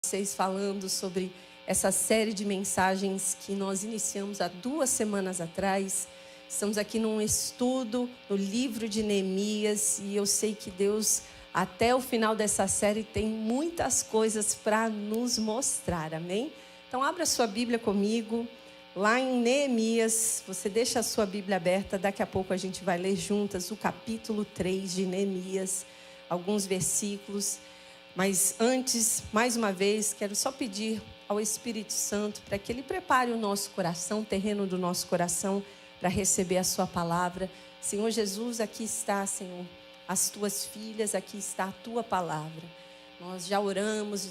Vocês falando sobre essa série de mensagens que nós iniciamos há 2 semanas atrás. Estamos aqui num estudo no livro de Neemias e eu sei que Deus, até o final dessa série, tem muitas coisas para nos mostrar, amém? Então, abra sua Bíblia comigo, lá em Neemias. Você deixa a sua Bíblia aberta, daqui a pouco a gente vai ler juntas o capítulo 3 de Neemias, alguns versículos. Mas antes, mais uma vez, quero só pedir ao Espírito Santo para que Ele prepare o nosso coração, o terreno do nosso coração, para receber a sua palavra. Senhor Jesus, aqui está, Senhor, as tuas filhas, aqui está a tua palavra. Nós já oramos,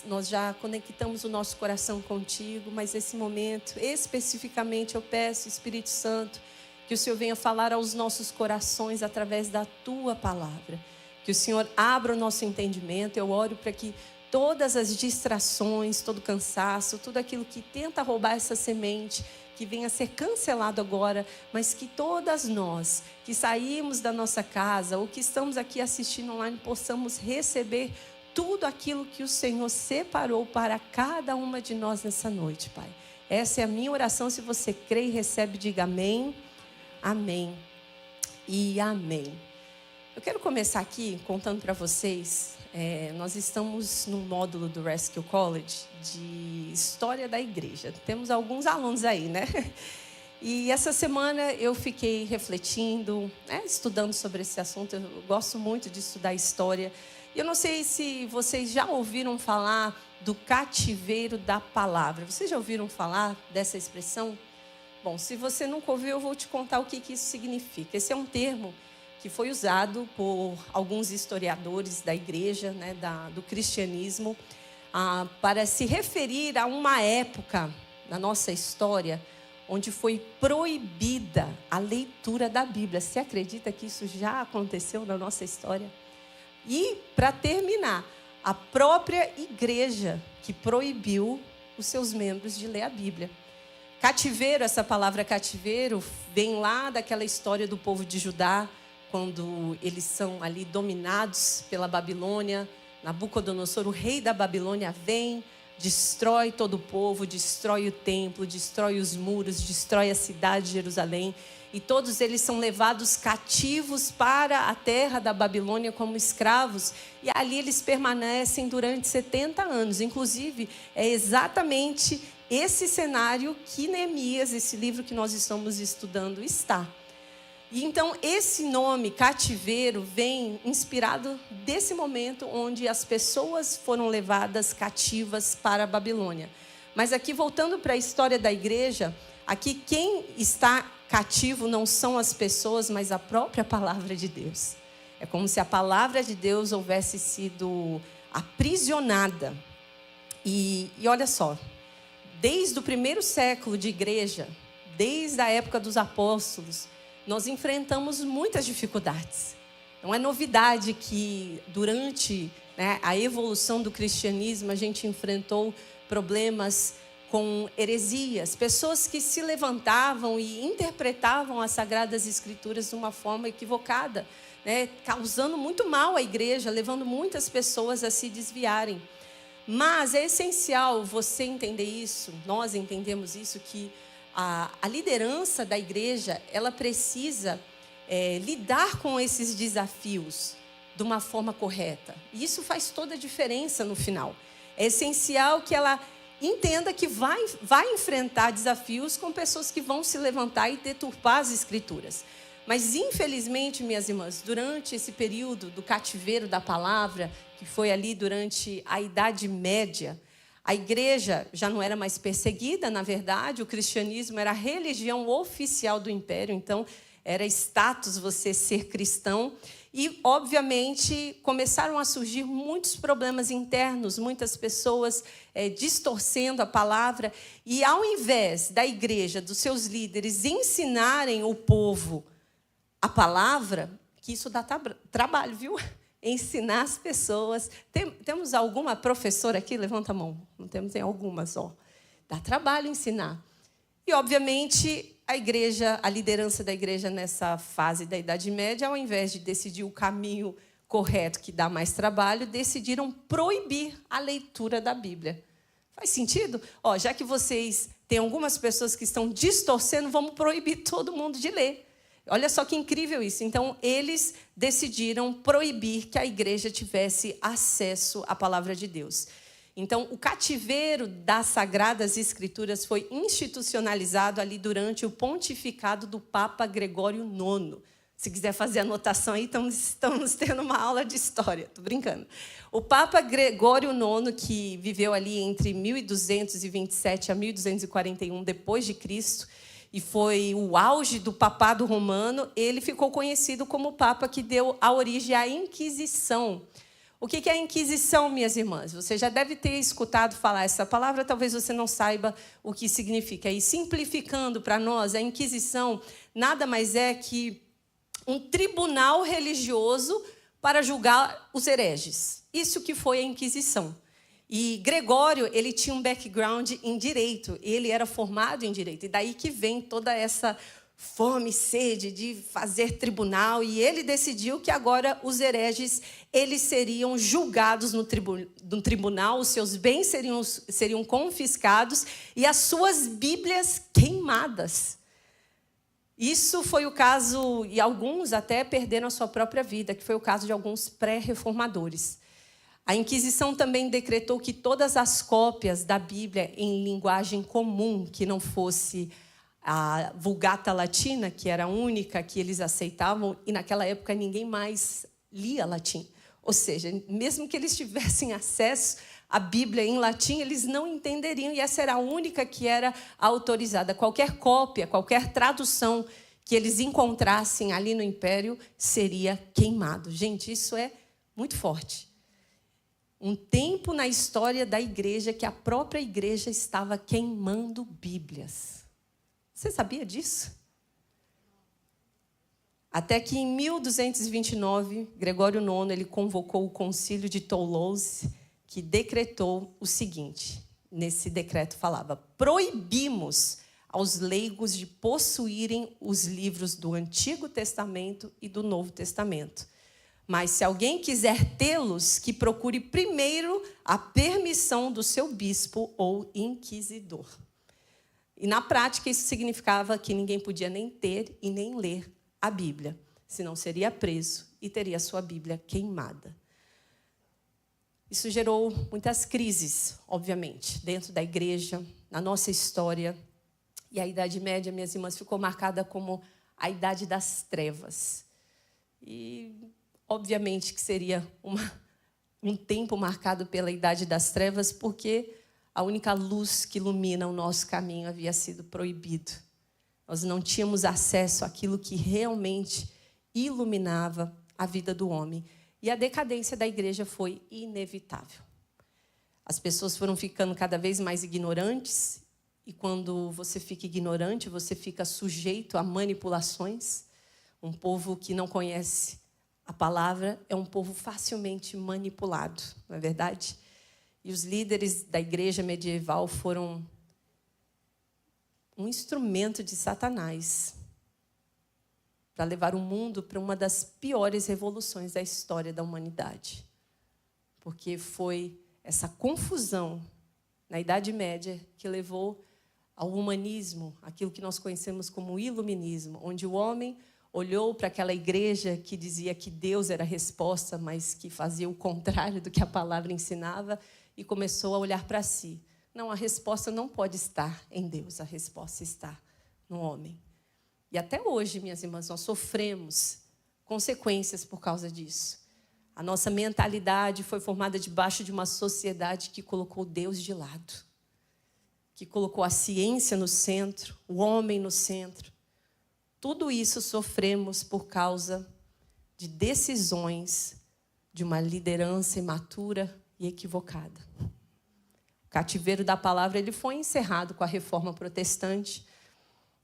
nós já conectamos o nosso coração contigo, mas nesse momento, especificamente, eu peço, Espírito Santo, que o Senhor venha falar aos nossos corações através da tua palavra. Que o Senhor abra o nosso entendimento. Eu oro para que todas as distrações, todo cansaço, tudo aquilo que tenta roubar essa semente, que venha a ser cancelado agora, mas que todas nós que saímos da nossa casa ou que estamos aqui assistindo online possamos receber tudo aquilo que o Senhor separou para cada uma de nós nessa noite, Pai. Essa é a minha oração. Se você crê e recebe, diga amém, amém e amém. Eu quero começar aqui contando para vocês, nós estamos no módulo do Rescue College de História da Igreja. Temos alguns alunos aí, né? E essa semana eu fiquei refletindo, estudando sobre esse assunto. Eu gosto muito de estudar história. E eu não sei se vocês já ouviram falar do cativeiro da palavra. Vocês já ouviram falar dessa expressão? Bom, se você nunca ouviu, eu vou te contar o que isso significa. Esse é um termo que foi usado por alguns historiadores da igreja, do cristianismo, para se referir a uma época da nossa história onde foi proibida a leitura da Bíblia. Você acredita que isso já aconteceu na nossa história? E, para terminar, a própria igreja que proibiu os seus membros de ler a Bíblia. Cativeiro, essa palavra cativeiro, vem lá daquela história do povo de Judá, quando eles são ali dominados pela Babilônia. Nabucodonosor, o rei da Babilônia, vem, destrói todo o povo, destrói o templo, destrói os muros, destrói a cidade de Jerusalém. E todos eles são levados cativos para a terra da Babilônia como escravos. E ali eles permanecem durante 70 anos. Inclusive, é exatamente esse cenário que Neemias, esse livro que nós estamos estudando, está. E então esse nome cativeiro vem inspirado desse momento onde as pessoas foram levadas cativas para a Babilônia. Mas aqui, voltando para a história da igreja, aqui quem está cativo não são as pessoas, mas a própria palavra de Deus. É como se a palavra de Deus houvesse sido aprisionada. E olha só, desde o primeiro século de igreja, desde a época dos apóstolos, nós enfrentamos muitas dificuldades. Não é novidade que durante a evolução do cristianismo a gente enfrentou problemas com heresias, pessoas que se levantavam e interpretavam as Sagradas Escrituras de uma forma equivocada, causando muito mal à igreja, levando muitas pessoas a se desviarem. Mas é essencial você entender isso, nós entendemos isso, que a liderança da igreja, ela precisa lidar com esses desafios de uma forma correta. E isso faz toda a diferença no final. É essencial que ela entenda que vai enfrentar desafios com pessoas que vão se levantar e deturpar as Escrituras. Mas, infelizmente, minhas irmãs, durante esse período do cativeiro da palavra, que foi ali durante a Idade Média, a igreja já não era mais perseguida, na verdade, o cristianismo era a religião oficial do império, então era status você ser cristão. E, obviamente, começaram a surgir muitos problemas internos, muitas pessoas distorcendo a palavra. E, ao invés da igreja, dos seus líderes, ensinarem o povo a palavra, que isso dá trabalho, viu? Ensinar as pessoas. Temos alguma professora aqui? Levanta a mão. Não temos, tem algumas, ó. Dá trabalho ensinar. E, obviamente, a igreja, a liderança da igreja nessa fase da Idade Média, ao invés de decidir o caminho correto, que dá mais trabalho, decidiram proibir a leitura da Bíblia. Faz sentido? Já que vocês têm algumas pessoas que estão distorcendo, vamos proibir todo mundo de ler. Olha só que incrível isso. Então, eles decidiram proibir que a igreja tivesse acesso à palavra de Deus. Então, o cativeiro das Sagradas Escrituras foi institucionalizado ali durante o pontificado do Papa Gregório IX. Se quiser fazer anotação aí, estamos tendo uma aula de história. Estou brincando. O Papa Gregório IX, que viveu ali entre 1227 a 1241 depois de Cristo, e foi o auge do papado romano, ele ficou conhecido como o Papa que deu a origem à Inquisição. O que é a Inquisição, minhas irmãs? Você já deve ter escutado falar essa palavra, talvez você não saiba o que significa. E simplificando para nós, a Inquisição nada mais é que um tribunal religioso para julgar os hereges. Isso que foi a Inquisição. E Gregório, ele tinha um background em direito, ele era formado em direito. E daí que vem toda essa fome e sede de fazer tribunal. E ele decidiu que agora os hereges eles seriam julgados no tribunal, os seus bens seriam confiscados e as suas Bíblias queimadas. Isso foi o caso, e alguns até perderam a sua própria vida, que foi o caso de alguns pré-reformadores. A Inquisição também decretou que todas as cópias da Bíblia em linguagem comum, que não fosse a Vulgata Latina, que era a única que eles aceitavam, e naquela época ninguém mais lia latim. Ou seja, mesmo que eles tivessem acesso à Bíblia em latim, eles não entenderiam, e essa era a única que era autorizada. Qualquer cópia, qualquer tradução que eles encontrassem ali no Império seria queimado. Gente, isso é muito forte. Um tempo na história da igreja que a própria igreja estava queimando Bíblias. Você sabia disso? Até que em 1229, Gregório IX ele convocou o concílio de Toulouse, que decretou o seguinte. Nesse decreto falava: proibimos aos leigos de possuírem os livros do Antigo Testamento e do Novo Testamento. Mas se alguém quiser tê-los, que procure primeiro a permissão do seu bispo ou inquisidor. E na prática isso significava que ninguém podia nem ter e nem ler a Bíblia, senão seria preso e teria a sua Bíblia queimada. Isso gerou muitas crises, obviamente, dentro da igreja, na nossa história. E a Idade Média, minhas irmãs, ficou marcada como a Idade das Trevas. E obviamente que seria um tempo marcado pela Idade das Trevas, porque a única luz que ilumina o nosso caminho havia sido proibido. Nós não tínhamos acesso àquilo que realmente iluminava a vida do homem. E a decadência da igreja foi inevitável. As pessoas foram ficando cada vez mais ignorantes, e quando você fica ignorante, você fica sujeito a manipulações. Um povo que não conhece a palavra é um povo facilmente manipulado, não é verdade? E os líderes da igreja medieval foram um instrumento de Satanás para levar o mundo para uma das piores revoluções da história da humanidade. Porque foi essa confusão na Idade Média que levou ao humanismo, aquilo que nós conhecemos como iluminismo, onde o homem olhou para aquela igreja que dizia que Deus era a resposta, mas que fazia o contrário do que a palavra ensinava, e começou a olhar para si. Não, a resposta não pode estar em Deus, a resposta está no homem. E até hoje, minhas irmãs, nós sofremos consequências por causa disso. A nossa mentalidade foi formada debaixo de uma sociedade que colocou Deus de lado, que colocou a ciência no centro, o homem no centro. Tudo isso sofremos por causa de decisões de uma liderança imatura e equivocada. O cativeiro da palavra ele foi encerrado com a Reforma Protestante.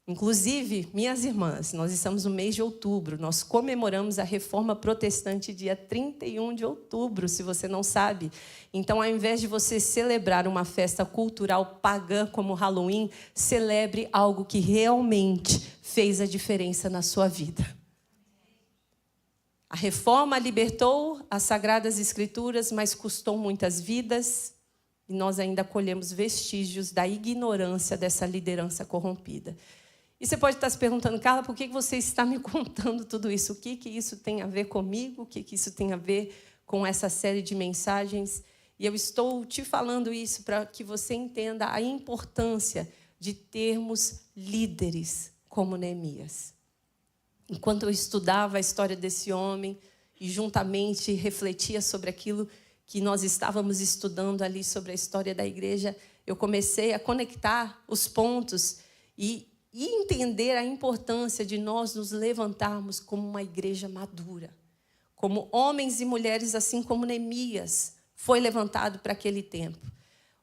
Inclusive, minhas irmãs, nós estamos no mês de outubro, nós comemoramos a Reforma Protestante dia 31 de outubro, se você não sabe. Então, ao invés de você celebrar uma festa cultural pagã como Halloween, celebre algo que realmente fez a diferença na sua vida. A reforma libertou as Sagradas Escrituras, mas custou muitas vidas. E nós ainda colhemos vestígios da ignorância dessa liderança corrompida. E você pode estar se perguntando, Carla, por que você está me contando tudo isso? O que isso tem a ver comigo? O que isso tem a ver com essa série de mensagens? E eu estou te falando isso para que você entenda a importância de termos líderes como Neemias. Enquanto eu estudava a história desse homem e juntamente refletia sobre aquilo que nós estávamos estudando ali sobre a história da igreja, eu comecei a conectar os pontos e entender a importância de nós nos levantarmos como uma igreja madura, como homens e mulheres, assim como Neemias foi levantado para aquele tempo.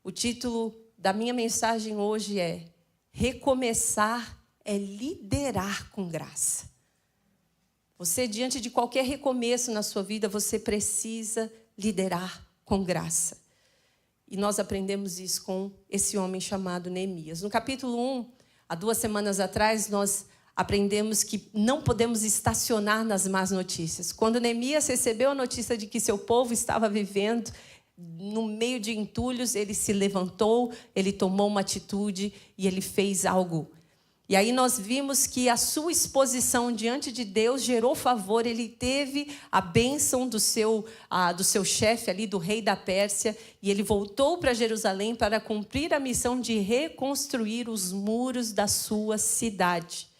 O título da minha mensagem hoje é: recomeçar é liderar com graça. Você, diante de qualquer recomeço na sua vida, você precisa liderar com graça. E nós aprendemos isso com esse homem chamado Neemias. No capítulo 1, há 2 semanas atrás, nós aprendemos que não podemos estacionar nas más notícias. Quando Neemias recebeu a notícia de que seu povo estava vivendo no meio de entulhos, ele se levantou, ele tomou uma atitude e ele fez algo. E aí nós vimos que a sua exposição diante de Deus gerou favor. Ele teve a bênção do seu chefe ali, do rei da Pérsia, e ele voltou para Jerusalém para cumprir a missão de reconstruir os muros da sua cidade.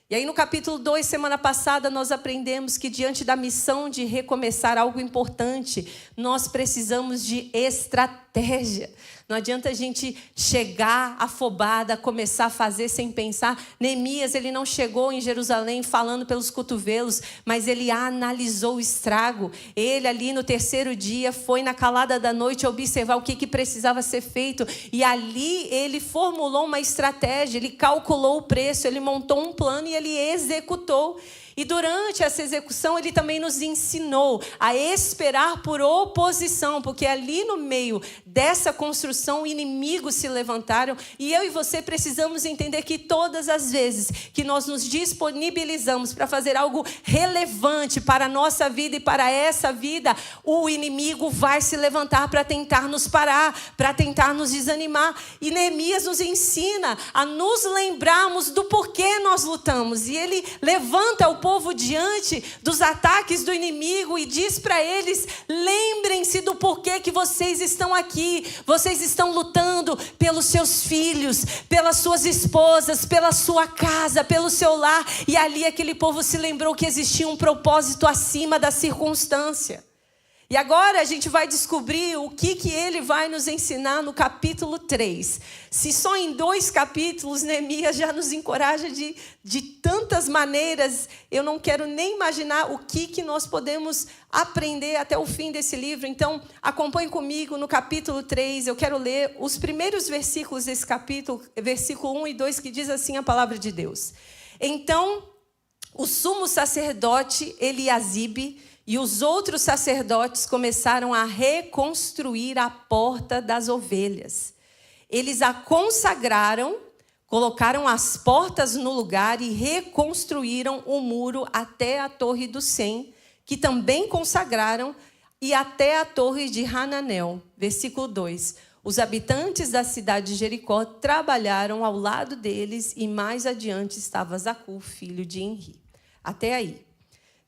E aí no capítulo 2, semana passada, nós aprendemos que diante da missão de recomeçar algo importante, nós precisamos de estratégia. Não adianta a gente chegar afobada, começar a fazer sem pensar. Neemias, ele não chegou em Jerusalém falando pelos cotovelos, mas ele analisou o estrago. Ele ali no 3º dia foi na calada da noite observar o que precisava ser feito. E ali ele formulou uma estratégia, ele calculou o preço, ele montou um plano e ele executou. E durante essa execução, ele também nos ensinou a esperar por oposição, porque ali no meio dessa construção, inimigos se levantaram. E eu e você precisamos entender que todas as vezes que nós nos disponibilizamos para fazer algo relevante para a nossa vida e para essa vida, o inimigo vai se levantar para tentar nos parar, para tentar nos desanimar. E Neemias nos ensina a nos lembrarmos do porquê nós lutamos. E ele levanta o povo diante dos ataques do inimigo e diz para eles: lembrem-se do porquê que vocês estão aqui. Vocês estão lutando pelos seus filhos, pelas suas esposas, pela sua casa, pelo seu lar. E ali aquele povo se lembrou que existia um propósito acima da circunstância. E agora a gente vai descobrir o que ele vai nos ensinar no capítulo 3. Se só em 2 capítulos Neemias já nos encoraja de tantas maneiras, eu não quero nem imaginar o que nós podemos aprender até o fim desse livro. Então, acompanhe comigo no capítulo 3. Eu quero ler os primeiros versículos desse capítulo, versículo 1 e 2, que diz assim a palavra de Deus. Então, o sumo sacerdote Eliasibe e os outros sacerdotes começaram a reconstruir a porta das ovelhas. Eles a consagraram, colocaram as portas no lugar e reconstruíram o muro até a Torre do Sem, que também consagraram, e até a Torre de Hananel. Versículo 2. Os habitantes da cidade de Jericó trabalharam ao lado deles e mais adiante estava Zacur, filho de Enri. Até aí.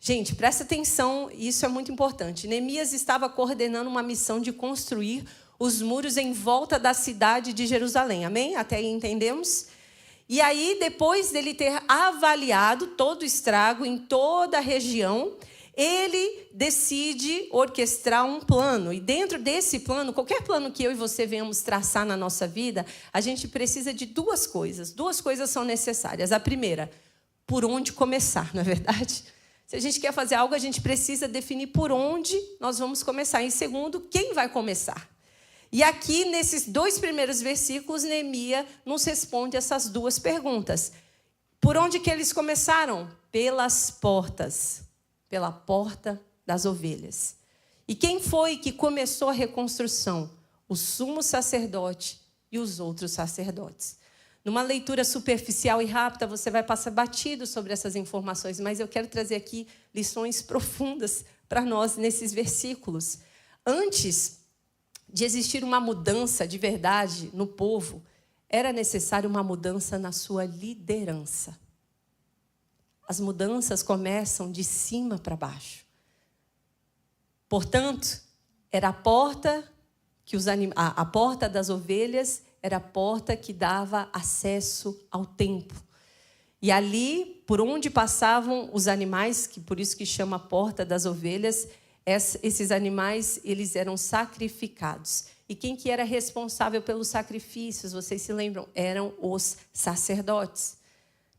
Gente, presta atenção, isso é muito importante. Neemias estava coordenando uma missão de construir os muros em volta da cidade de Jerusalém. Amém? Até aí entendemos? E aí, depois dele ter avaliado todo o estrago em toda a região, ele decide orquestrar um plano. E dentro desse plano, qualquer plano que eu e você venhamos traçar na nossa vida, a gente precisa de 2 coisas. 2 coisas são necessárias. A primeira, por onde começar, não é verdade? Se a gente quer fazer algo, a gente precisa definir por onde nós vamos começar. E segundo, quem vai começar? E aqui, nesses 2 primeiros versículos, Neemias nos responde essas 2 perguntas. Por onde que eles começaram? Pelas portas. Pela porta das ovelhas. E quem foi que começou a reconstrução? O sumo sacerdote e os outros sacerdotes. Numa leitura superficial e rápida, você vai passar batido sobre essas informações, mas eu quero trazer aqui lições profundas para nós nesses versículos. Antes de existir uma mudança de verdade no povo, era necessário uma mudança na sua liderança. As mudanças começam de cima para baixo. Portanto, era a porta a porta das ovelhas era a porta que dava acesso ao templo. E ali, por onde passavam os animais, que por isso que chama a porta das ovelhas, esses animais, eles eram sacrificados. E quem que era responsável pelos sacrifícios, vocês se lembram? Eram os sacerdotes.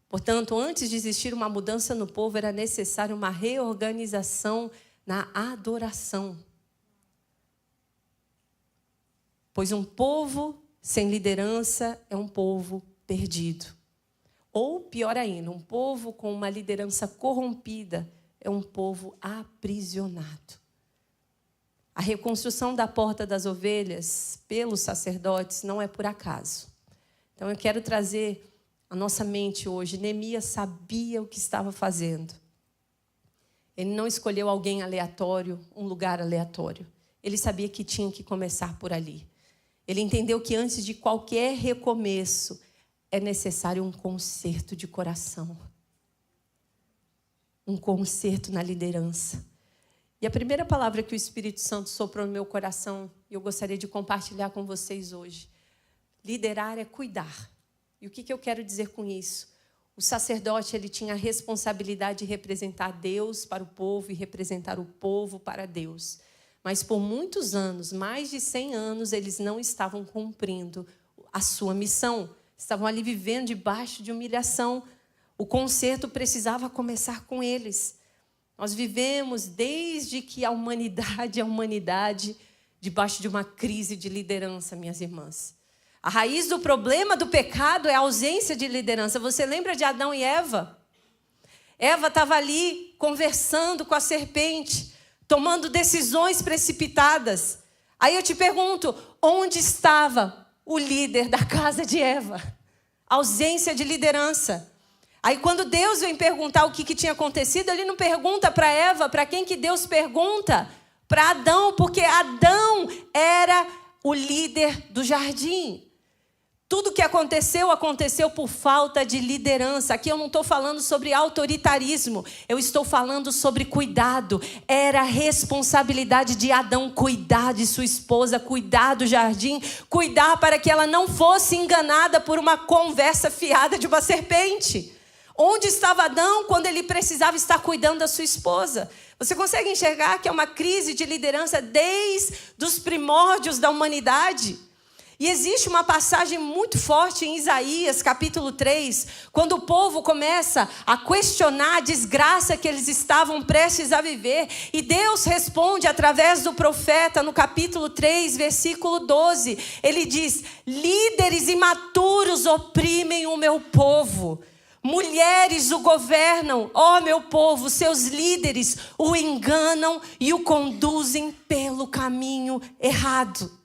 Portanto, antes de existir uma mudança no povo, era necessário uma reorganização na adoração. Pois um povo sem liderança é um povo perdido. Ou, pior ainda, um povo com uma liderança corrompida é um povo aprisionado. A reconstrução da porta das ovelhas pelos sacerdotes não é por acaso. Então, eu quero trazer à nossa mente hoje. Neemias sabia o que estava fazendo. Ele não escolheu alguém aleatório, um lugar aleatório. Ele sabia que tinha que começar por ali. Ele entendeu que antes de qualquer recomeço, é necessário um conserto de coração. Um conserto na liderança. E a primeira palavra que o Espírito Santo soprou no meu coração, e eu gostaria de compartilhar com vocês hoje. Liderar é cuidar. E o que eu quero dizer com isso? O sacerdote, ele tinha a responsabilidade de representar Deus para o povo e representar o povo para Deus. Mas por muitos anos, mais de 100 anos, eles não estavam cumprindo a sua missão. Estavam ali vivendo debaixo de humilhação. O conserto precisava começar com eles. Nós vivemos desde que a humanidade, debaixo de uma crise de liderança, minhas irmãs. A raiz do problema do pecado é a ausência de liderança. Você lembra de Adão e Eva? Eva estava ali conversando com a serpente, tomando decisões precipitadas. Aí eu te pergunto, onde estava o líder da casa de Eva? Ausência de liderança. Aí quando Deus vem perguntar o que tinha acontecido, ele não pergunta para Eva, para quem que Deus pergunta? Para Adão, porque Adão era o líder do jardim. Tudo que aconteceu por falta de liderança. Aqui eu não estou falando sobre autoritarismo, eu estou falando sobre cuidado. Era responsabilidade de Adão cuidar de sua esposa, cuidar do jardim, cuidar para que ela não fosse enganada por uma conversa fiada de uma serpente. Onde estava Adão quando ele precisava estar cuidando da sua esposa? Você consegue enxergar que é uma crise de liderança desde os primórdios da humanidade? E existe uma passagem muito forte em Isaías, capítulo 3, quando o povo começa a questionar a desgraça que eles estavam prestes a viver. E Deus responde através do profeta, no capítulo 3, versículo 12. Ele diz, líderes imaturos oprimem o meu povo. Mulheres o governam, ó meu povo, seus líderes o enganam e o conduzem pelo caminho errado.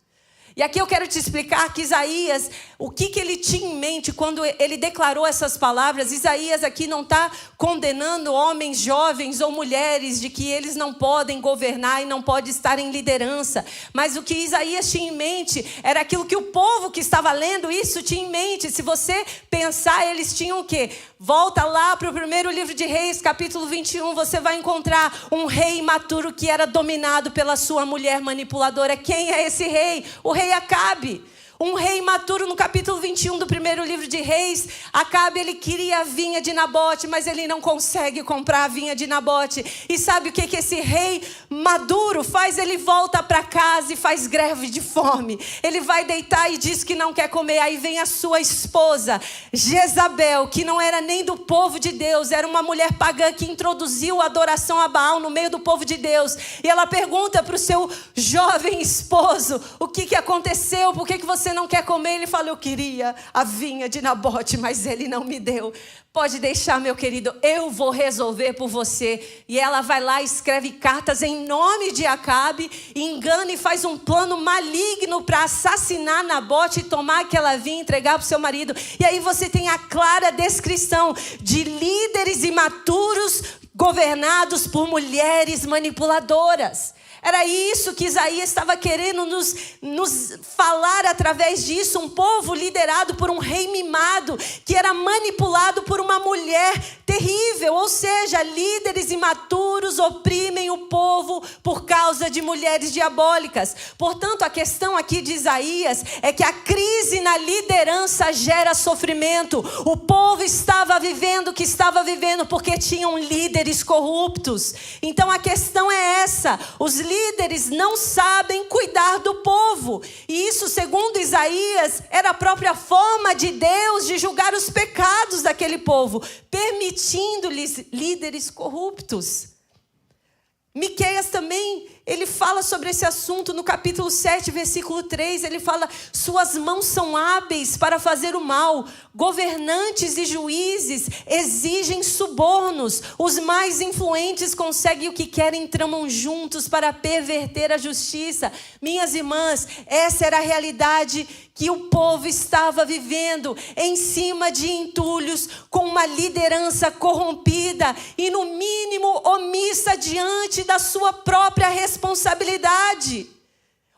E aqui eu quero te explicar que Isaías, o que ele tinha em mente quando ele declarou essas palavras. Isaías aqui não está condenando homens jovens ou mulheres de que eles não podem governar e não podem estar em liderança. Mas o que Isaías tinha em mente era aquilo que o povo que estava lendo isso tinha em mente. Se você pensar, eles tinham o quê? Volta lá para o primeiro livro de Reis, capítulo 21, você vai encontrar um rei imaturo que era dominado pela sua mulher manipuladora. Quem é esse rei? O rei Acabe. Um rei imaturo no capítulo 21 do primeiro livro de Reis. Acabe, ele queria a vinha de Nabote, mas ele não consegue comprar a vinha de Nabote. E sabe o que esse rei maduro faz? Ele volta para casa e faz greve de fome. Ele vai deitar e diz que não quer comer. Aí vem a sua esposa, Jezabel, que não era nem do povo de Deus, era uma mulher pagã que introduziu a adoração a Baal no meio do povo de Deus. E ela pergunta para o seu jovem esposo, o que aconteceu? Por que você não quer comer? Ele fala, eu queria a vinha de Nabote, mas ele não me deu. Pode deixar, meu querido, eu vou resolver por você. E ela vai lá e escreve cartas em nome de Acabe, engana e faz um plano maligno para assassinar Nabote e tomar aquela vinha e entregar para o seu marido. E aí você tem a clara descrição de líderes imaturos governados por mulheres manipuladoras. Era isso que Isaías estava querendo nos falar através disso. Um povo liderado por um rei mimado, que era manipulado por uma mulher terrível. Ou seja, líderes imaturos oprimem o povo por causa de mulheres diabólicas. Portanto, a questão aqui de Isaías é que a crise na liderança gera sofrimento. O povo estava vivendo o que estava vivendo porque tinham líderes corruptos. Então a questão é essa: os líderes não sabem cuidar do povo. E isso, segundo Isaías, era a própria forma de Deus de julgar os pecados daquele povo, permitindo-lhes líderes corruptos. Miqueias também, ele fala sobre esse assunto no capítulo 7, versículo 3. Ele fala, suas mãos são hábeis para fazer o mal. Governantes e juízes exigem subornos. Os mais influentes conseguem o que querem, tramam juntos para perverter a justiça. Minhas irmãs, essa era a realidade que o povo estava vivendo, em cima de entulhos, com uma liderança corrompida e, no mínimo, omissa diante da sua própria responsabilidade.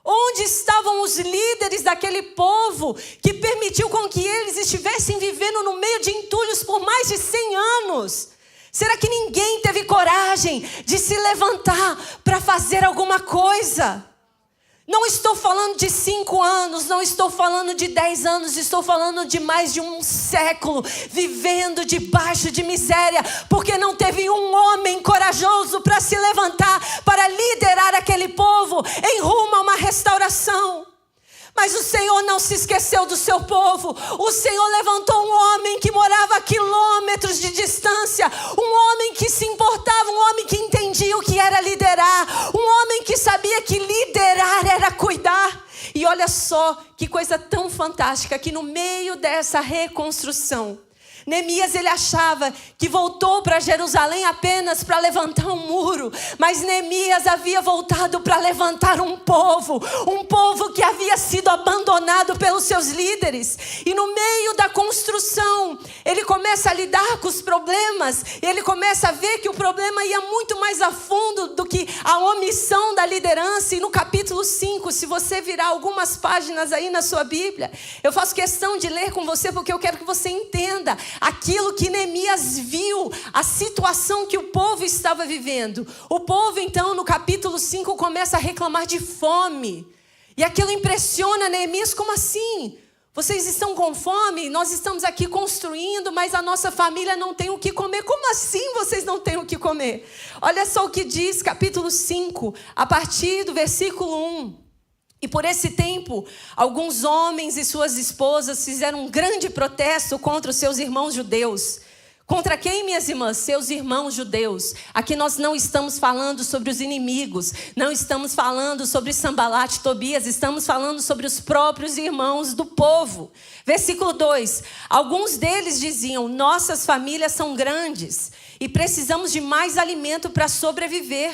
Onde estavam os líderes daquele povo que permitiu com que eles estivessem vivendo no meio de entulhos por mais de 100 anos? Será que ninguém teve coragem de se levantar para fazer alguma coisa? Não estou falando de 5 anos, não estou falando de 10 anos, estou falando de mais de um século, vivendo debaixo de miséria, porque não teve um homem corajoso para se levantar, para liderar aquele povo em rumo a uma restauração. Mas o Senhor não se esqueceu do seu povo. O Senhor levantou um homem que morava a quilômetros de distância. Um homem que se importava, um homem que entendia o que era liderar. Um homem que sabia que liderar era cuidar. E olha só que coisa tão fantástica, que no meio dessa reconstrução, Neemias, ele achava que voltou para Jerusalém apenas para levantar um muro, mas Neemias havia voltado para levantar um povo que havia sido abandonado pelos seus líderes. E no meio da construção, ele começa a lidar com os problemas, e ele começa a ver que o problema ia muito mais a fundo do que a omissão da liderança. E no capítulo 5, se você virar algumas páginas aí na sua Bíblia, eu faço questão de ler com você, porque eu quero que você entenda aquilo que Neemias viu, a situação que o povo estava vivendo. O povo, então, no capítulo 5, começa a reclamar de fome. E aquilo impressiona Neemias. Como assim? Vocês estão com fome? Nós estamos aqui construindo, mas a nossa família não tem o que comer. Como assim vocês não têm o que comer? Olha só o que diz capítulo 5, a partir do versículo 1. E por esse tempo, alguns homens e suas esposas fizeram um grande protesto contra os seus irmãos judeus. Contra quem, minhas irmãs? Seus irmãos judeus. Aqui nós não estamos falando sobre os inimigos, não estamos falando sobre Sambalat e Tobias, estamos falando sobre os próprios irmãos do povo. Versículo 2. Alguns deles diziam, nossas famílias são grandes e precisamos de mais alimento para sobreviver.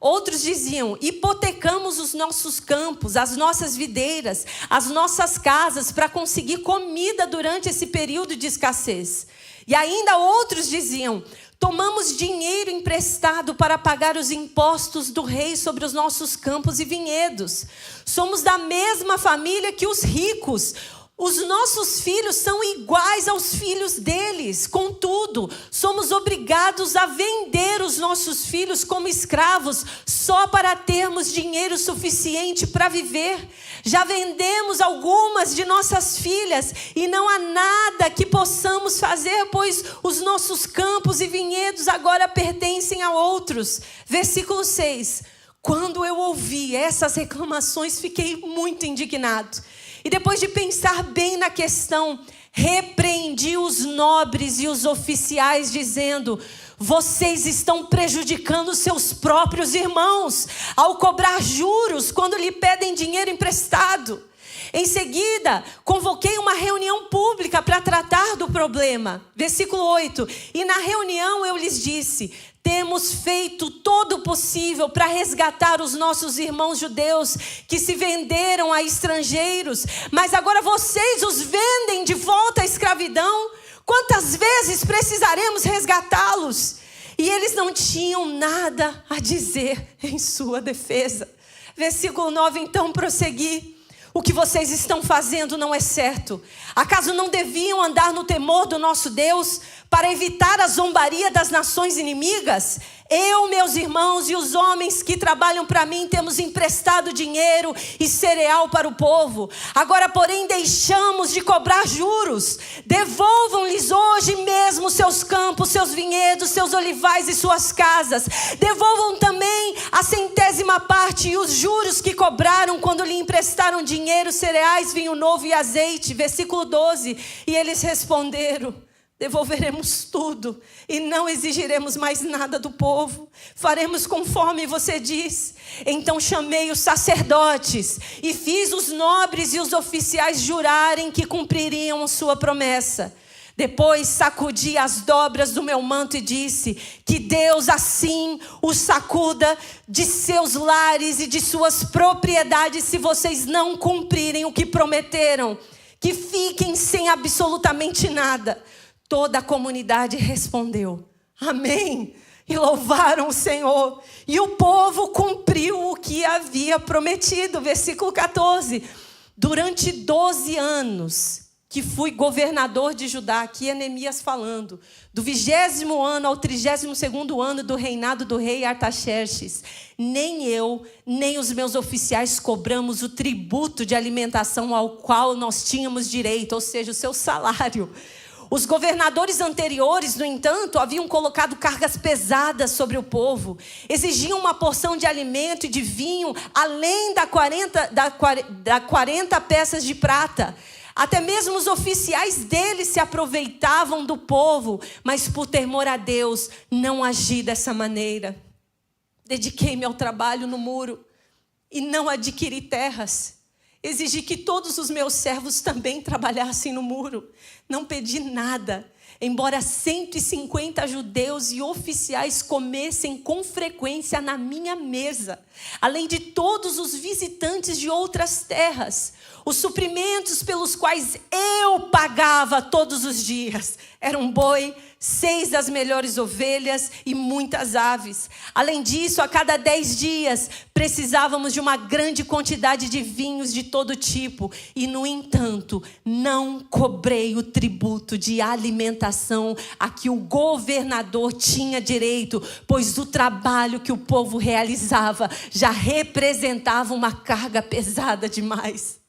Outros diziam, hipotecamos os nossos campos, as nossas videiras, as nossas casas para conseguir comida durante esse período de escassez. E ainda outros diziam, tomamos dinheiro emprestado para pagar os impostos do rei sobre os nossos campos e vinhedos. Somos da mesma família que os ricos. Os nossos filhos são iguais aos filhos deles. Contudo, somos obrigados a vender os nossos filhos como escravos só para termos dinheiro suficiente para viver. Já vendemos algumas de nossas filhas e não há nada que possamos fazer, pois os nossos campos e vinhedos agora pertencem a outros. Versículo 6. Quando eu ouvi essas reclamações, fiquei muito indignado. E depois de pensar bem na questão, repreendi os nobres e os oficiais, dizendo, vocês estão prejudicando seus próprios irmãos ao cobrar juros quando lhe pedem dinheiro emprestado. Em seguida, convoquei uma reunião pública para tratar do problema. Versículo 8. E na reunião eu lhes disse: temos feito todo o possível para resgatar os nossos irmãos judeus que se venderam a estrangeiros, mas agora vocês os vendem de volta à escravidão. Quantas vezes precisaremos resgatá-los? E eles não tinham nada a dizer em sua defesa. Versículo 9, então prossegui: o que vocês estão fazendo não é certo. Acaso não deviam andar no temor do nosso Deus para evitar a zombaria das nações inimigas? Eu, meus irmãos e os homens que trabalham para mim temos emprestado dinheiro e cereal para o povo. Agora, porém, deixamos de cobrar juros. Devolvam-lhes hoje mesmo seus campos, seus vinhedos, seus olivais e suas casas. Devolvam também a 100ª parte e os juros que cobraram quando lhe emprestaram dinheiro, cereais, vinho novo e azeite. Versículo 12. E eles responderam: devolveremos tudo e não exigiremos mais nada do povo. Faremos conforme você diz. Então chamei os sacerdotes e fiz os nobres e os oficiais jurarem que cumpririam sua promessa. Depois sacudi as dobras do meu manto e disse: que Deus assim os sacuda de seus lares e de suas propriedades se vocês não cumprirem o que prometeram. Que fiquem sem absolutamente nada. Toda a comunidade respondeu: amém, e louvaram o Senhor. E o povo cumpriu o que havia prometido. Versículo 14. Durante 12 anos que fui governador de Judá, aqui é Neemias falando, do 20º ano ao 32º ano do reinado do rei Artaxerxes, nem eu, nem os meus oficiais cobramos o tributo de alimentação ao qual nós tínhamos direito, ou seja, o seu salário. Os governadores anteriores, no entanto, haviam colocado cargas pesadas sobre o povo. Exigiam uma porção de alimento e de vinho, além da 40 peças de prata. Até mesmo os oficiais deles se aproveitavam do povo, mas por temor a Deus, não agi dessa maneira. Dediquei-me ao trabalho no muro e não adquiri terras. Exigi que todos os meus servos também trabalhassem no muro. Não pedi nada, embora 150 judeus e oficiais comessem com frequência na minha mesa, além de todos os visitantes de outras terras. Os suprimentos pelos quais eu pagava todos os dias eram boi, 6 das melhores ovelhas e muitas aves. Além disso, a cada 10 dias precisávamos de uma grande quantidade de vinhos de todo tipo. E, no entanto, não cobrei o tributo de alimentação a que o governador tinha direito, pois o trabalho que o povo realizava já representava uma carga pesada demais.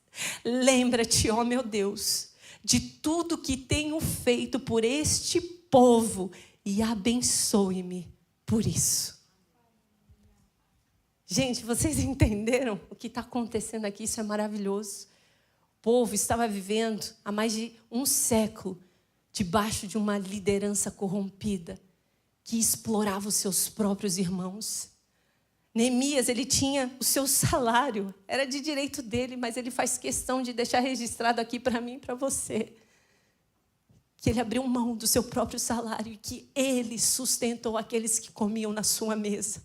Lembra-te, ó meu Deus, de tudo que tenho feito por este povo e abençoe-me por isso. Gente, vocês entenderam o que está acontecendo aqui? Isso é maravilhoso. O povo estava vivendo há mais de um século debaixo de uma liderança corrompida que explorava os seus próprios irmãos. Neemias, ele tinha o seu salário, era de direito dele, mas ele faz questão de deixar registrado aqui para mim e para você, que ele abriu mão do seu próprio salário e que ele sustentou aqueles que comiam na sua mesa,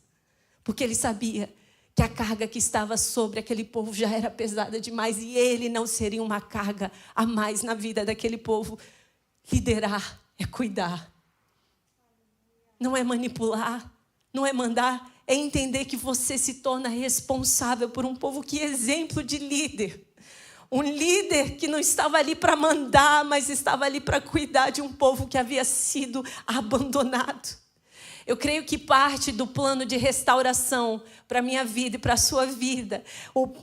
porque ele sabia que a carga que estava sobre aquele povo já era pesada demais e ele não seria uma carga a mais na vida daquele povo. Liderar é cuidar, não é manipular, não é mandar, é entender que você se torna responsável por um povo. Que exemplo de líder. Um líder que não estava ali para mandar, mas estava ali para cuidar de um povo que havia sido abandonado. Eu creio que parte do plano de restauração para a minha vida e para a sua vida,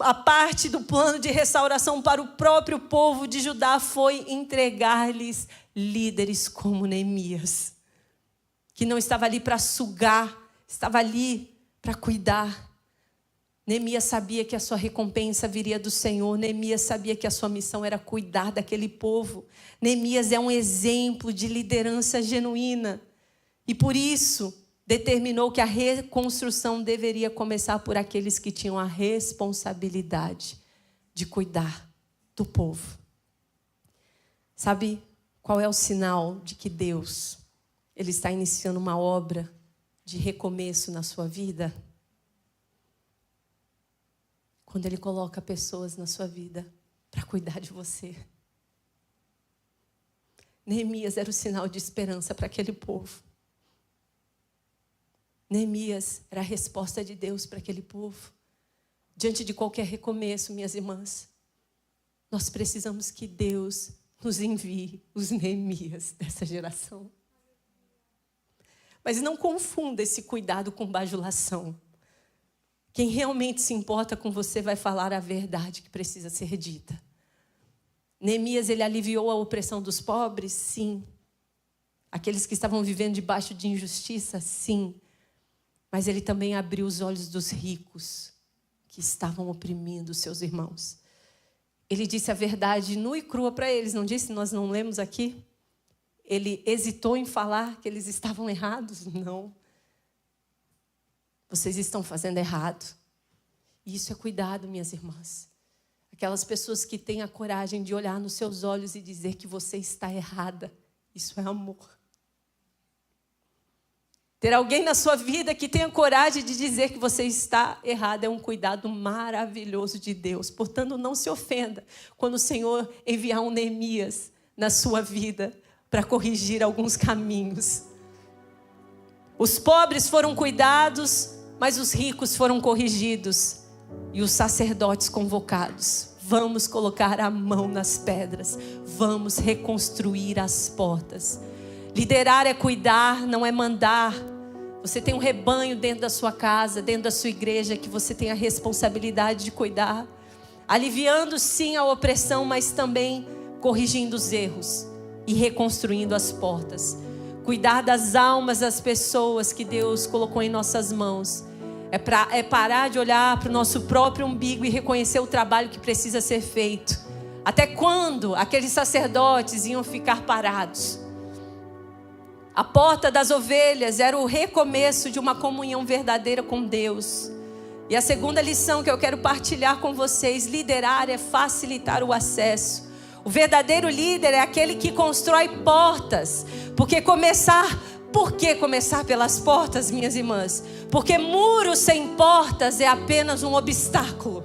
a parte do plano de restauração para o próprio povo de Judá foi entregar-lhes líderes como Neemias, que não estava ali para sugar, estava ali para cuidar. Neemias sabia que a sua recompensa viria do Senhor. Neemias sabia que a sua missão era cuidar daquele povo. Neemias é um exemplo de liderança genuína. E por isso, determinou que a reconstrução deveria começar por aqueles que tinham a responsabilidade de cuidar do povo. Sabe qual é o sinal de que Deus, Ele está iniciando uma obra de recomeço na sua vida? Quando Ele coloca pessoas na sua vida para cuidar de você. Neemias era o sinal de esperança para aquele povo. Neemias era a resposta de Deus para aquele povo. Diante de qualquer recomeço, minhas irmãs, nós precisamos que Deus nos envie os Neemias dessa geração. Mas não confunda esse cuidado com bajulação. Quem realmente se importa com você vai falar a verdade que precisa ser dita. Neemias, ele aliviou a opressão dos pobres? Sim. Aqueles que estavam vivendo debaixo de injustiça? Sim. Mas ele também abriu os olhos dos ricos que estavam oprimindo os seus irmãos. Ele disse a verdade nua e crua para eles, não disse? Nós não lemos aqui? Ele hesitou em falar que eles estavam errados? Não. Vocês estão fazendo errado. E isso é cuidado, minhas irmãs. Aquelas pessoas que têm a coragem de olhar nos seus olhos e dizer que você está errada. Isso é amor. Ter alguém na sua vida que tenha coragem de dizer que você está errada é um cuidado maravilhoso de Deus. Portanto, não se ofenda quando o Senhor enviar um Neemias na sua vida para corrigir alguns caminhos. Os pobres foram cuidados, mas os ricos foram corrigidos. E os sacerdotes convocados. Vamos colocar a mão nas pedras. Vamos reconstruir as portas. Liderar é cuidar, não é mandar. Você tem um rebanho dentro da sua casa, dentro da sua igreja, que você tem a responsabilidade de cuidar. Aliviando sim a opressão, mas também corrigindo os erros e reconstruindo as portas. Cuidar das almas das pessoas que Deus colocou em nossas mãos. É parar de olhar para o nosso próprio umbigo e reconhecer o trabalho que precisa ser feito. Até quando aqueles sacerdotes iam ficar parados? A porta das ovelhas era o recomeço de uma comunhão verdadeira com Deus. E a segunda lição que eu quero partilhar com vocês: liderar é facilitar o acesso. O verdadeiro líder é aquele que constrói portas. Por que começar pelas portas, minhas irmãs? Porque muros sem portas é apenas um obstáculo.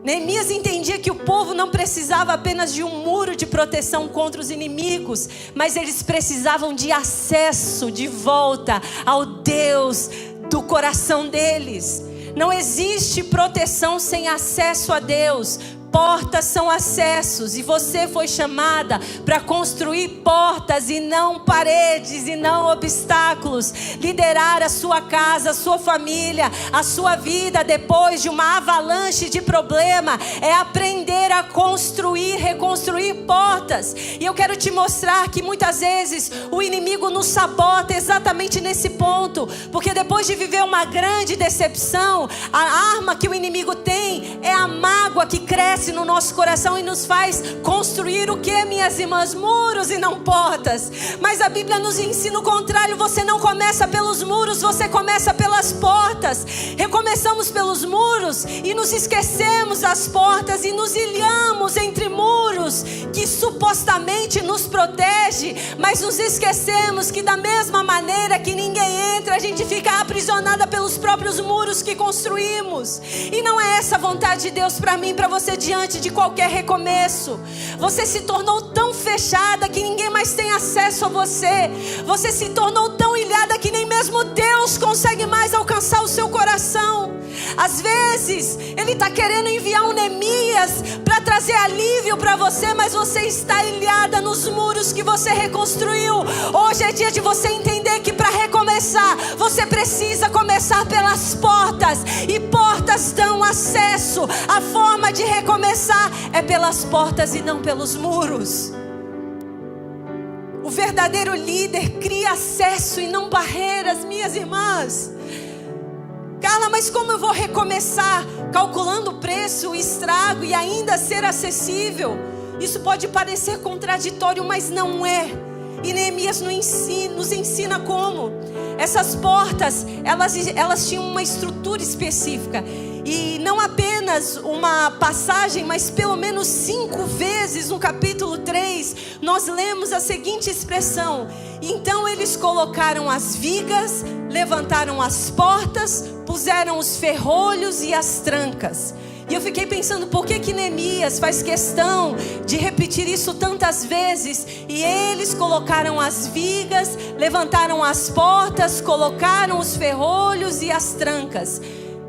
Neemias entendia que o povo não precisava apenas de um muro de proteção contra os inimigos, mas eles precisavam de acesso de volta ao Deus do coração deles. Não existe proteção sem acesso a Deus. Portas são acessos, e você foi chamada para construir portas e não paredes e não obstáculos. Liderar a sua casa, a sua família, a sua vida depois de uma avalanche de problema é aprender a construir, reconstruir portas. E eu quero te mostrar que muitas vezes o inimigo nos sabota exatamente nesse ponto, porque depois de viver uma grande decepção, a arma que o inimigo tem é a mágoa que cresce no nosso coração e nos faz construir o que, minhas irmãs? Muros e não portas. Mas a Bíblia nos ensina o contrário. Você não começa pelos muros, você começa pelas portas. Recomeçamos pelos muros e nos esquecemos das portas e nos ilhamos entre muros que supostamente nos protege, mas nos esquecemos que da mesma maneira que ninguém entra, a gente fica aprisionada pelos próprios muros que construímos. E não é essa a vontade de Deus para mim, para você, diante de qualquer recomeço. Você se tornou tão fechada que ninguém mais tem acesso a você. Você se tornou tão ilhada que nem mesmo Deus consegue mais alcançar o seu coração. Às vezes Ele está querendo enviar um Neemias para trazer alívio para você, mas você está ilhada nos muros que você reconstruiu. Hoje é dia de você entender que para recomeçar, você precisa começar pelas portas. E portas dão acesso. A forma de recomeçar é pelas portas e não pelos muros. O verdadeiro líder cria acesso e não barreiras, minhas irmãs. Carla, mas como eu vou recomeçar? Calculando o preço, o estrago e ainda ser acessível? Isso pode parecer contraditório, mas não é. E Neemias nos ensina como. Essas portas, elas tinham uma estrutura específica. E não apenas uma passagem, mas pelo menos 5 vezes no capítulo 3, nós lemos a seguinte expressão: então eles colocaram as vigas, levantaram as portas, puseram os ferrolhos e as trancas. E eu fiquei pensando, por que Neemias faz questão de repetir isso tantas vezes? E eles colocaram as vigas, levantaram as portas, colocaram os ferrolhos e as trancas.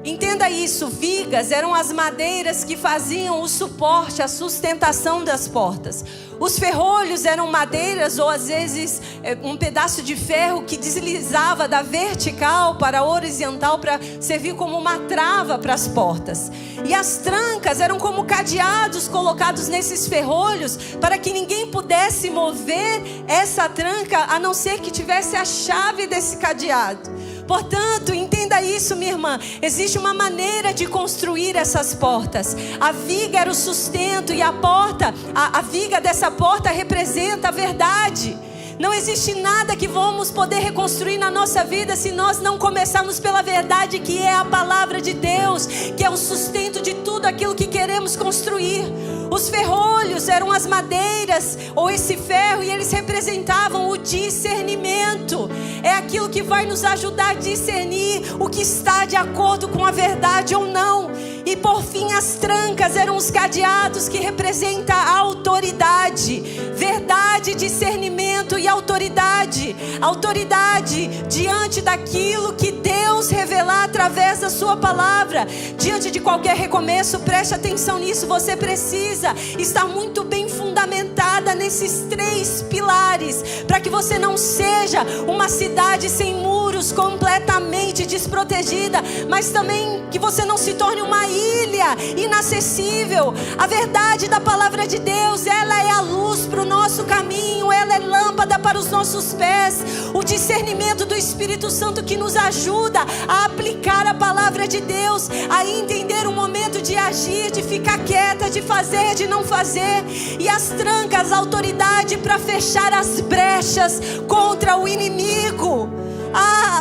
Entenda isso, vigas eram as madeiras que faziam o suporte, a sustentação das portas. Os ferrolhos eram madeiras ou às vezes um pedaço de ferro que deslizava da vertical para a horizontal para servir como uma trava para as portas. E as trancas eram como cadeados colocados nesses ferrolhos para que ninguém pudesse mover essa tranca a não ser que tivesse a chave desse cadeado. Portanto, entenda isso, minha irmã. Existe uma maneira de construir essas portas. A viga era o sustento e a porta, a viga dessa porta representa a verdade. Não existe nada que vamos poder reconstruir na nossa vida se nós não começarmos pela verdade, que é a palavra de Deus, que é o sustento de tudo aquilo que queremos construir. Os ferrolhos eram as madeiras ou esse ferro, e eles representavam o discernimento. É aquilo que vai nos ajudar a discernir o que está de acordo com a verdade ou não. E por fim, as trancas eram os cadeados, que representam a autoridade. Verdade, discernimento e autoridade. Autoridade diante daquilo que Deus revelar através da sua palavra. Diante de qualquer recomeço, preste atenção nisso, você precisa estar muito bem fundamentada nesses 3 pilares, para que você não seja uma cidade sem muros, completamente desprotegida, mas também que você não se torne uma ilha inacessível. A verdade da palavra de Deus, ela é a luz para o nosso caminho, ela é lâmpada para os nossos pés. O discernimento do Espírito Santo que nos ajuda a aplicar a palavra de Deus, a entender o momento de agir, de ficar quieta, de fazer, de não fazer. E as trancas, a autoridade para fechar as brechas contra o inimigo.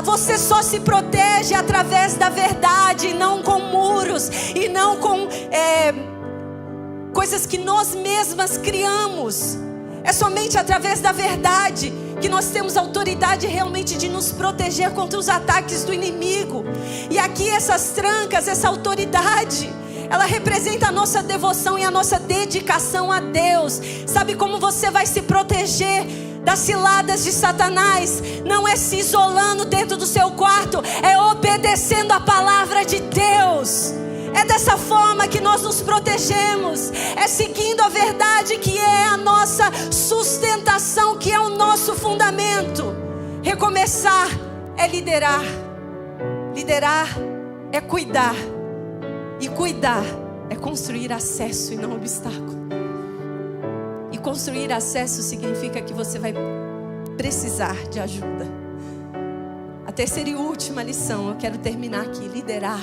Você só se protege através da verdade, não com muros e não com coisas que nós mesmas criamos. É somente através da verdade que nós temos autoridade realmente de nos proteger contra os ataques do inimigo. E aqui essas trancas, essa autoridade, ela representa a nossa devoção e a nossa dedicação a Deus. Sabe como você vai se proteger das ciladas de Satanás? Não é se isolando dentro do seu quarto, é obedecendo a palavra de Deus. É dessa forma que nós nos protegemos. É seguindo a verdade, que é a nossa sustentação, que é o nosso fundamento. Recomeçar é liderar. Liderar é cuidar. E cuidar é construir acesso e não obstáculo. E construir acesso significa que você vai precisar de ajuda. A terceira e última lição, eu quero terminar aqui. Liderar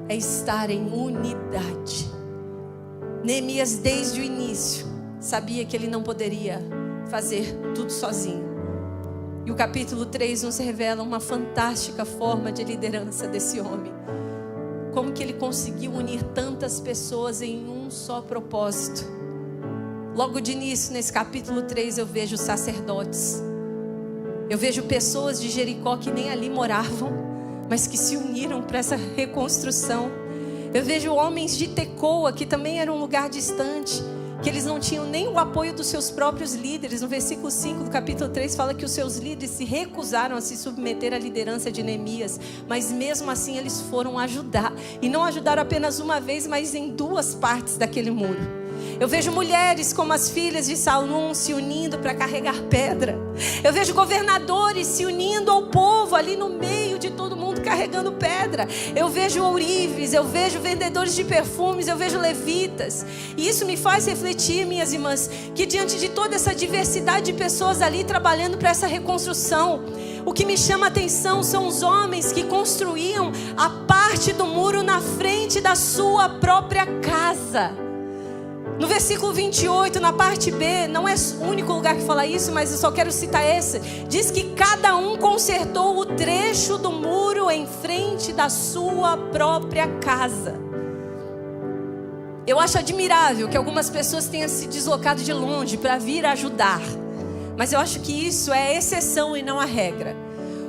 é estar em unidade. Neemias, desde o início, sabia que ele não poderia fazer tudo sozinho. E o capítulo 3 nos revela uma fantástica forma de liderança desse homem. Como que ele conseguiu unir tantas pessoas em um só propósito. Logo de início, nesse capítulo 3, eu vejo sacerdotes. Eu vejo pessoas de Jericó que nem ali moravam, mas que se uniram para essa reconstrução. Eu vejo homens de Tecoa, que também era um lugar distante, que eles não tinham nem o apoio dos seus próprios líderes. No versículo 5 do capítulo 3 fala que os seus líderes se recusaram a se submeter à liderança de Neemias, mas mesmo assim eles foram ajudar, e não ajudaram apenas uma vez, mas em 2 partes daquele muro. Eu vejo mulheres como as filhas de Salum se unindo para carregar pedra. Eu vejo governadores se unindo ao povo ali no meio de todo mundo carregando pedra. Eu vejo ourives, eu vejo vendedores de perfumes, eu vejo levitas. E isso me faz refletir, minhas irmãs, que diante de toda essa diversidade de pessoas ali trabalhando para essa reconstrução, o que me chama a atenção são os homens que construíam a parte do muro na frente da sua própria casa. No versículo 28, na parte B, não é o único lugar que fala isso, mas eu só quero citar esse. Diz que cada um consertou o trecho do muro em frente da sua própria casa. Eu acho admirável que algumas pessoas tenham se deslocado de longe para vir ajudar. Mas eu acho que isso é a exceção e não a regra.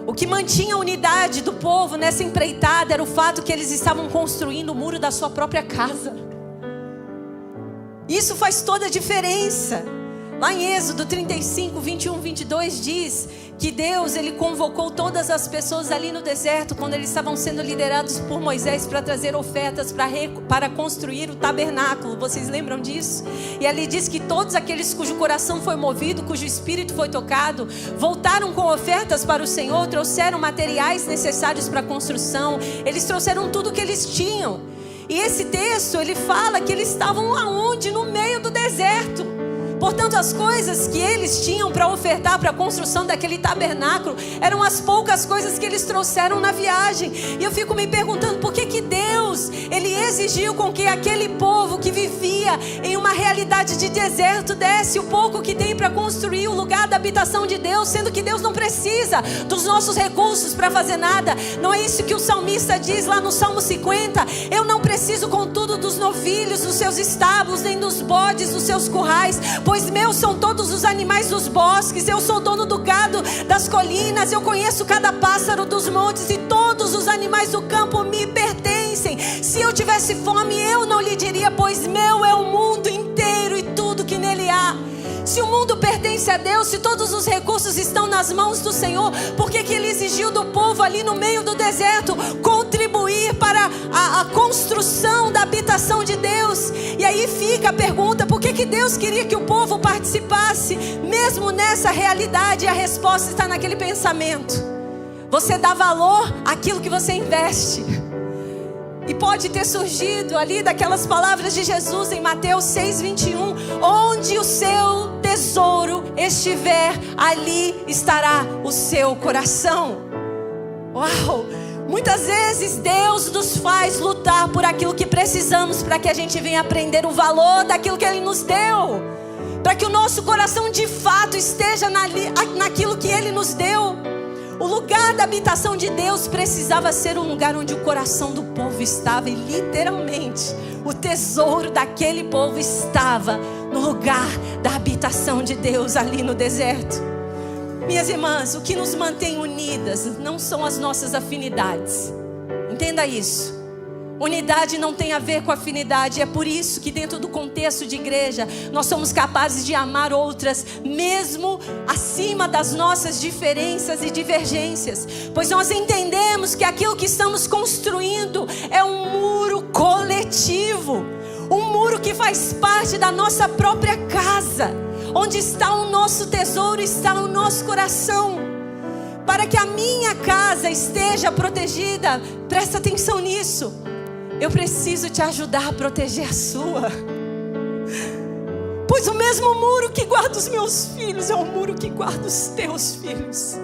O que mantinha a unidade do povo nessa empreitada era o fato que eles estavam construindo o muro da sua própria casa. Isso faz toda a diferença. Lá em Êxodo 35, 21, 22 diz que Deus, Ele convocou todas as pessoas ali no deserto, quando eles estavam sendo liderados por Moisés para trazer ofertas para construir o tabernáculo. Vocês lembram disso? E ali diz que todos aqueles cujo coração foi movido, cujo espírito foi tocado, voltaram com ofertas para o Senhor, trouxeram materiais necessários para a construção. Eles trouxeram tudo que eles tinham. E esse texto, ele fala que eles estavam aonde? No meio do deserto. Portanto, as coisas que eles tinham para ofertar para a construção daquele tabernáculo eram as poucas coisas que eles trouxeram na viagem. E eu fico me perguntando por que Deus, Ele exigiu com que aquele povo que vivia em uma realidade de deserto desse o pouco que tem para construir o lugar da habitação de Deus, sendo que Deus não precisa dos nossos recursos para fazer nada. Não é isso que o salmista diz lá no Salmo 50? Eu não preciso, contudo, dos novilhos dos seus estábulos, nem dos bodes dos seus currais, pois meus são todos os animais dos bosques. Eu sou dono do gado das colinas. Eu conheço cada pássaro dos montes, e todos os animais do campo me pertencem. Se eu tivesse fome, eu não lhe diria, pois meu é o mundo inteiro e tudo que nele há. Se o mundo pertence a Deus, se todos os recursos estão nas mãos do Senhor, por que Ele exigiu do povo ali no meio do deserto contribuir para a construção da habitação de Deus? E aí fica a pergunta: por que Deus queria que o povo participasse mesmo nessa realidade? E a resposta está naquele pensamento: você dá valor àquilo que você investe. E pode ter surgido ali daquelas palavras de Jesus em Mateus 6:21, onde o seu tesouro estiver, ali estará o seu coração. Uau! Muitas vezes Deus nos faz lutar por aquilo que precisamos, para que a gente venha aprender o valor daquilo que Ele nos deu, para que o nosso coração de fato esteja naquilo que Ele nos deu. O lugar da habitação de Deus precisava ser um lugar onde o coração do povo estava. E literalmente o tesouro daquele povo estava no lugar da habitação de Deus, ali no deserto. Minhas irmãs, o que nos mantém unidas não são as nossas afinidades. Entenda isso. Unidade não tem a ver com afinidade. É por isso que dentro do contexto de igreja nós somos capazes de amar outras, mesmo acima das nossas diferenças e divergências. Pois nós entendemos que aquilo que estamos construindo é um muro coletivo, um muro que faz parte da nossa própria casa, onde está o nosso tesouro, está o nosso coração. Para que a minha casa esteja protegida, presta atenção nisso, eu preciso te ajudar a proteger a sua. Pois o mesmo muro que guarda os meus filhos é o muro que guarda os teus filhos.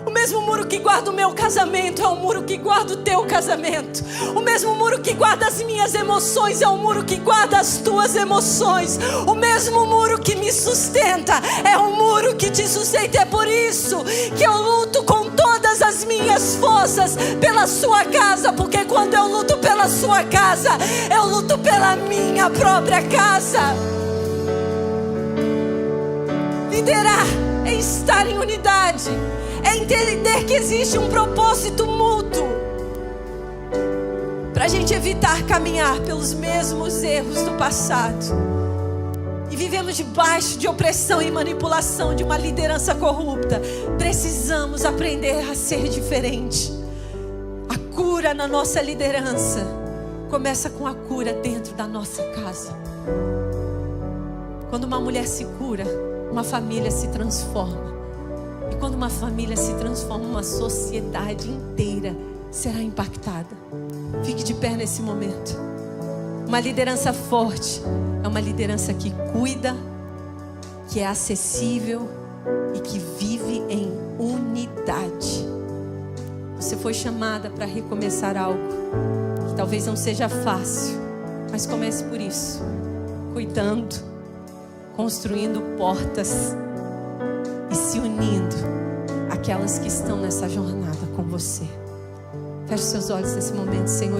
O mesmo muro que guarda o meu casamento é o muro que guarda o teu casamento. O mesmo muro que guarda as minhas emoções é o muro que guarda as tuas emoções. O mesmo muro que me sustenta é o muro que te sustenta. É por isso que eu luto com todas as minhas forças pela sua casa, porque quando eu luto pela sua casa, eu luto pela minha própria casa. Liderar é estar em unidade, é entender que existe um propósito mútuo, para a gente evitar caminhar pelos mesmos erros do passado e vivemos debaixo de opressão e manipulação de uma liderança corrupta. Precisamos aprender a ser diferente. A cura na nossa liderança começa com a cura dentro da nossa casa. Quando uma mulher se cura, uma família se transforma. E quando uma família se transforma, uma sociedade inteira será impactada. Fique de pé nesse momento. Uma liderança forte é uma liderança que cuida, que é acessível e que vive em unidade. Você foi chamada para recomeçar algo que talvez não seja fácil, mas comece por isso, cuidando, construindo portas e se unindo àquelas que estão nessa jornada com você. Feche seus olhos nesse momento, Senhor